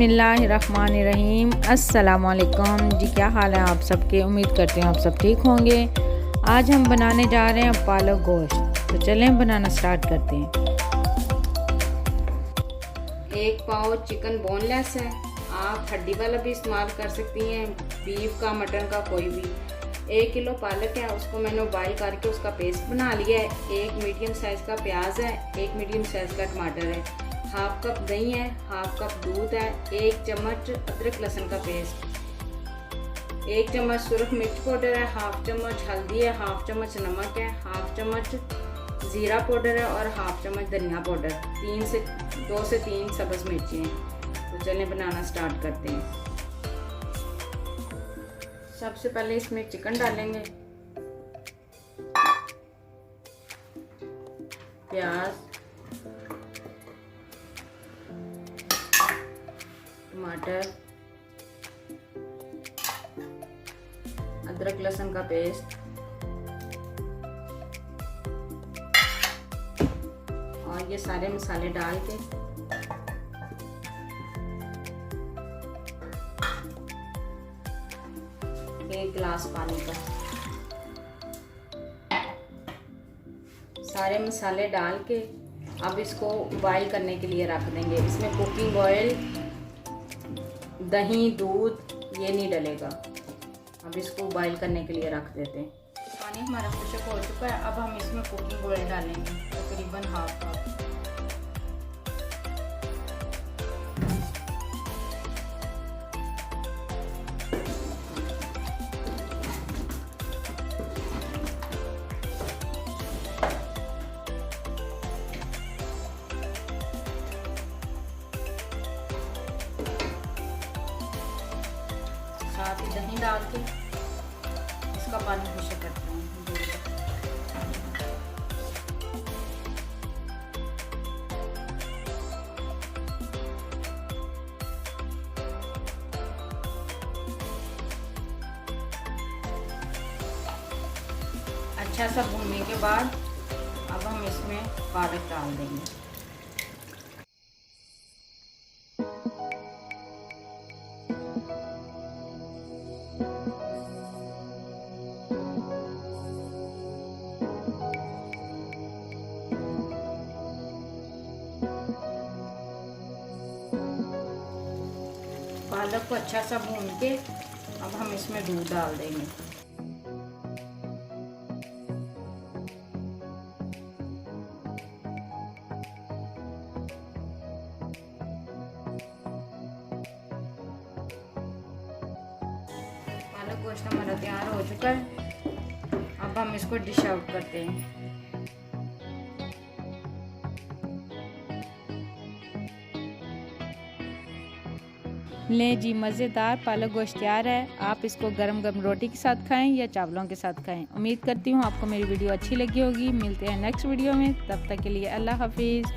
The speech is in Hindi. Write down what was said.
बिस्मिल्लाहिर्रहमानिर्रहीम। अस्सलामुअलैकुम जी, क्या हाल है आप सबके। उम्मीद करते हैं आप सब ठीक होंगे। आज हम बनाने जा रहे हैं पालक गोश्त, तो चलें बनाना स्टार्ट करते हैं। 1 पाव चिकन बोनलेस है, आप हड्डी वाला भी इस्तेमाल कर सकती हैं, बीफ का मटन का कोई भी। 1 किलो पालक है, उसको मैंने बॉइल करके उसका पेस्ट बना लिया है। 1 मीडियम साइज़ का प्याज है, 1 मीडियम साइज़ का टमाटर है, हाफ कप दही है, हाफ कप दूध है, 1 चम्मच अदरक लहसुन का पेस्ट, 1 चम्मच सुरख मिर्च पाउडर है, हाफ चम्मच हल्दी है, हाफ चम्मच नमक है, हाफ चम्मच ज़ीरा पाउडर है और हाफ चम्मच धनिया पाउडर, 2 से 3 सब्ज़ मिर्ची हैं। तो चलें बनाना स्टार्ट करते हैं। सबसे पहले इसमें चिकन डालेंगे, प्याज, टमाटर, अदरक लहसुन का पेस्ट और ये सारे मसाले डाल के एक गिलास पानी का सारे मसाले डाल के अब इसको बॉईल करने के लिए रख देंगे। इसमें कुकिंग ऑयल, दही, दूध ये नहीं डलेगा। अब इसको बॉईल करने के लिए रख देते हैं। पानी हमारा खुशक हो चुका है, अब हम इसमें कुकिंग ऑयल डालेंगे, तकरीबन हाफ कप। साथ ही दही डाल के इसका पानी खुशक करते हैं। अच्छा सा भूनने के बाद अब हम इसमें पालक डाल देंगे। पालक को अच्छा सा भून के अब हम इसमें दूध डाल देंगे। पालक गोश्त हमारा तैयार हो चुका है, अब हम इसको डिश आउट करते हैं। ले जी, मज़ेदार पालक गोश्त तैयार है। आप इसको गरम गरम रोटी के साथ खाएं या चावलों के साथ खाएं। उम्मीद करती हूँ आपको मेरी वीडियो अच्छी लगी होगी। मिलते हैं नेक्स्ट वीडियो में, तब तक के लिए अल्लाह हाफिज़।